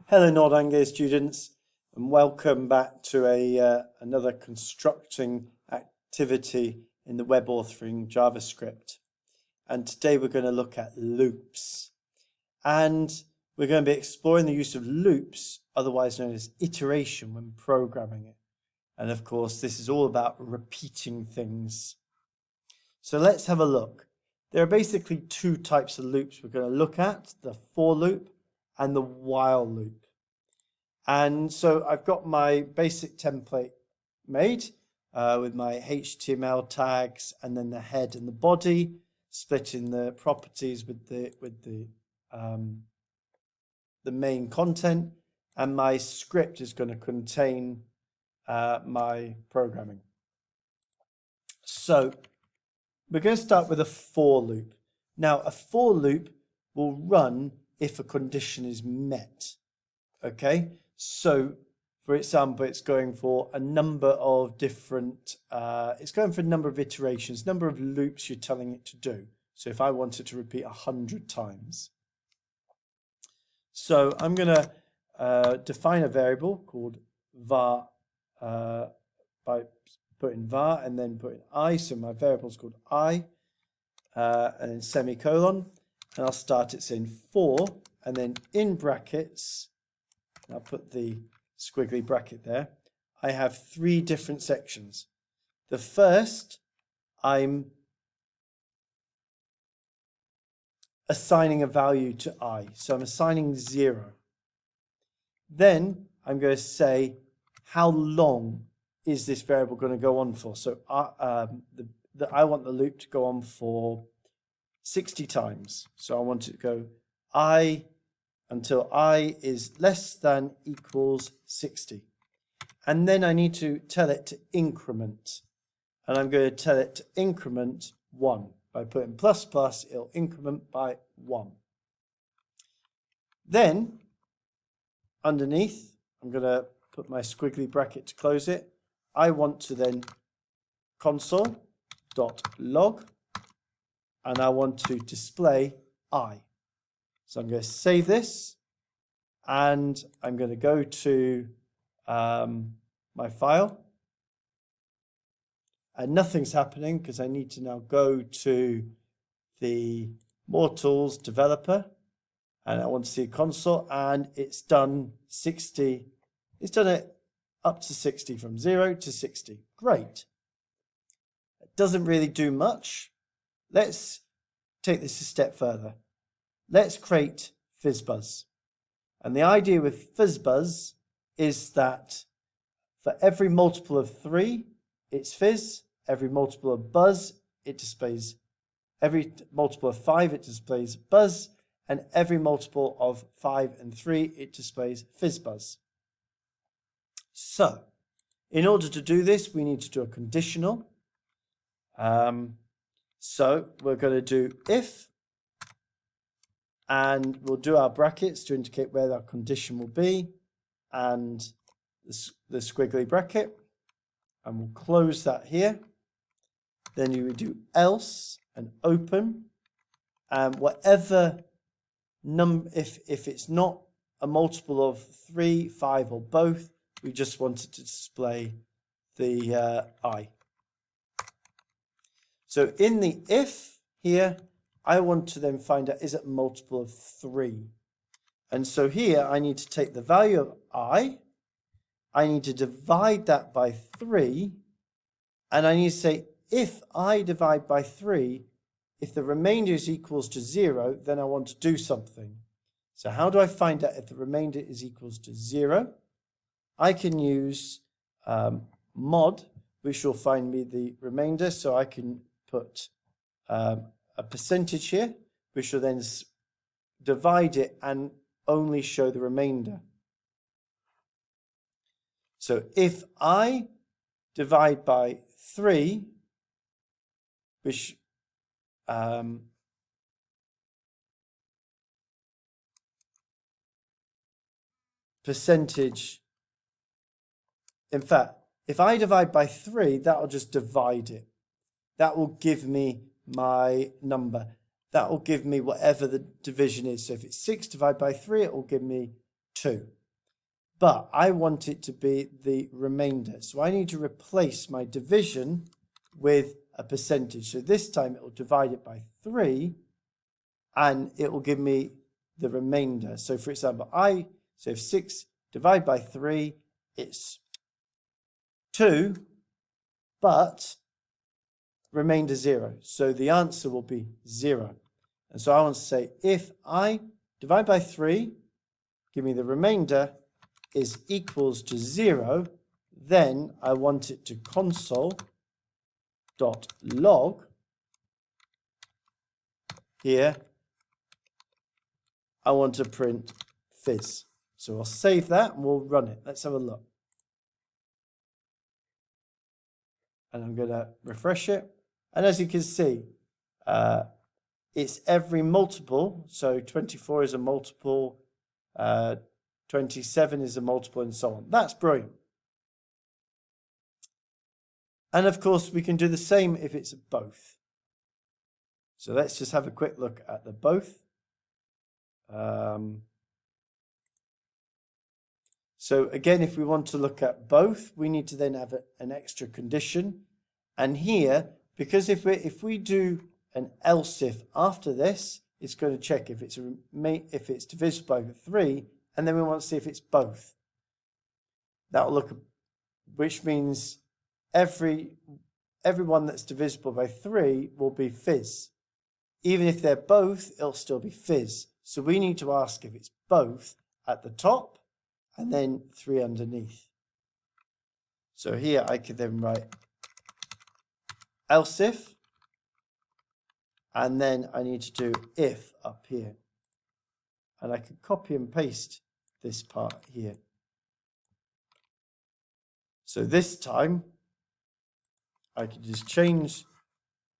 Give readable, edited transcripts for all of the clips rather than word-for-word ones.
Hello, Nordangia students, and welcome back to another constructing activity in the web authoring JavaScript. And today we're going to look at loops. And we're going to be exploring the use of loops, otherwise known as iteration, when programming it. And of course, this is all about repeating things. So let's have a look. There are basically two types of loops we're going to look at, the for loop and the while loop. And so I've got my basic template made with my HTML tags and then the head and the body, splitting the properties with the main content, and my script is going to contain my programming. So we're going to start with a for loop. Now, a for loop will run if a condition is met. Okay, so for example, it's going for a number of different, it's going for a number of iterations, number of loops you're telling it to do. So if I want it to repeat 100 times. So I'm going to define a variable called var by putting var and then putting I. So my variable is called I and then semicolon. And I'll start it saying for and then in brackets. I'll put the squiggly bracket there. I have three different sections. The first, I'm assigning a value to I. So I'm assigning 0. Then I'm going to say how long is this variable going to go on for. So I want the loop to go on for 60 times. So I want it to go I until I is less than equals 60. And then I need to tell it to increment. And I'm going to tell it to increment 1. By putting plus plus, it'll increment by 1. Then, underneath, I'm going to put my squiggly bracket to close it. I want to then console.log, and I want to display I. So I'm going to save this, and I'm going to go to my file. And nothing's happening because I need to now go to the More Tools developer, and I want to see a console, and it's done 60. It's done it up to 60, from 0 to 60. Great. It doesn't really do much. Let's take this a step further. Let's create FizzBuzz. And the idea with FizzBuzz is that for every multiple of 3, it's fizz. Every multiple of buzz, it displays. Every multiple of 5, it displays buzz. And every multiple of 5 and 3, it displays FizzBuzz. So, in order to do this, we need to do a conditional. So, we're going to do if, and we'll do our brackets to indicate where our condition will be, and the squiggly bracket, and we'll close that here. Then you would do else and open, and whatever number, if it's not a multiple of 3, 5, or both, we just want it to display the I. So in the if here, I want to then find out, is it a multiple of 3? And so here I need to take the value of I need to divide that by 3, and I need to say, if I divide by 3, if the remainder is equals to 0, then I want to do something. So how do I find out if the remainder is equals to 0? I can use mod, which will find me the remainder. So I can put a percentage here, which will then divide it and only show the remainder. So if I divide by 3, which percentage, in fact, if I divide by 3, that will just divide it. That will give me my number. That will give me whatever the division is. So if it's 6 divided by 3, it will give me 2. But I want it to be the remainder. So I need to replace my division with a percentage. So this time it will divide it by 3 and it will give me the remainder. So for example, so if 6 divided by 3, it's 2, but remainder 0. So the answer will be 0. And so I want to say if I divide by 3, give me the remainder is equals to 0, then I want it to console.log. Here, I want to print fizz. So I'll save that and we'll run it. Let's have a look. And I'm going to refresh it. And as you can see, it's every multiple. So 24 is a multiple, 27 is a multiple, and so on. That's brilliant. And of course, we can do the same if it's both. So let's just have a quick look at the both. So again, if we want to look at both, we need to then have an extra condition. And here, because if we do an else if after this, it's going to check if it's divisible by 3, and then we want to see if it's both. That will look, which means everyone that's divisible by 3 will be fizz. Even if they're both, it'll still be fizz. So we need to ask if it's both at the top and then 3 underneath. So here I could then write else if, and then I need to do if up here. And I could copy and paste this part here. So this time, I could just change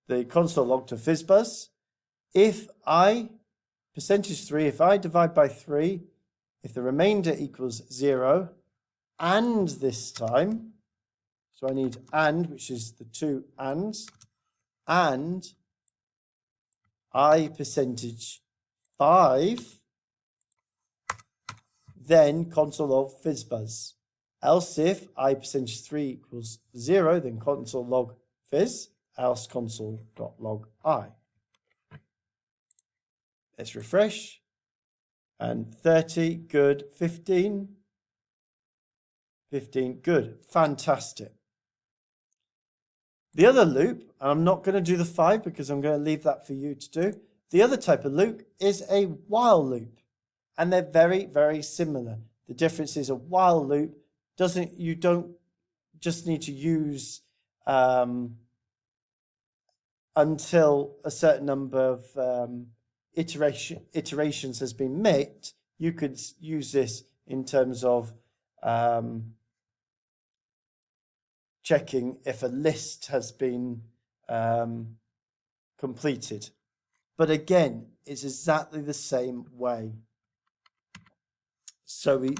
the console log to fizzbuzz. If I, percentage 3, if I divide by 3, if the remainder equals 0, and this time, so I need and, which is the 2 ands, and I percentage 5, then console log fizzbuzz. Else if I percentage 3 equals 0, then console log fizz, else console.log I. Let's refresh. And 30, good. 15, good. Fantastic. The other loop, and I'm not going to do the 5 because I'm going to leave that for you to do. The other type of loop is a while loop, and they're very, very similar. The difference is a while loop you don't just need to use until a certain number of iterations has been met. You could use this in terms of checking if a list has been completed. But again, it's exactly the same way. So we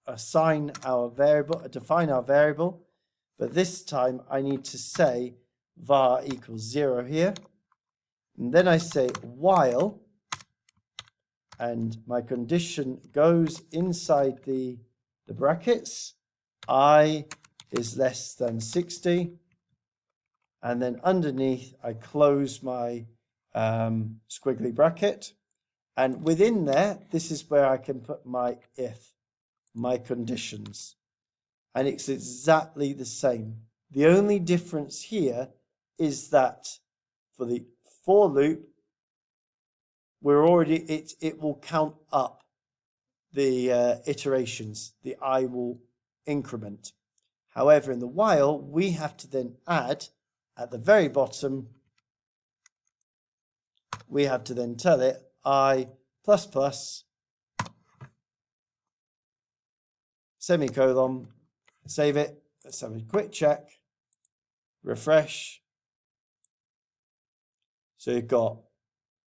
define our variable, but this time I need to say var equals 0 here. And then I say while, and my condition goes inside the brackets, I is less than 60, and then underneath I close my squiggly bracket, and within there, this is where I can put my if, my conditions, and it's exactly the same. The only difference here is that for the for loop, it will count up the iterations, the I will increment. However, in the while, we have to then add at the very bottom, we have to then tell it I plus plus semicolon, save it. Let's have a quick check, refresh. So you've got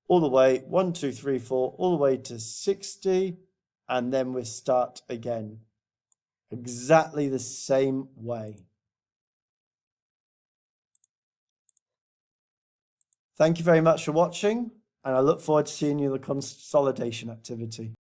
all the way 1, 2, 3, 4, all the way to 60, and then we start again. Exactly the same way. Thank you very much for watching, and I look forward to seeing you in the consolidation activity.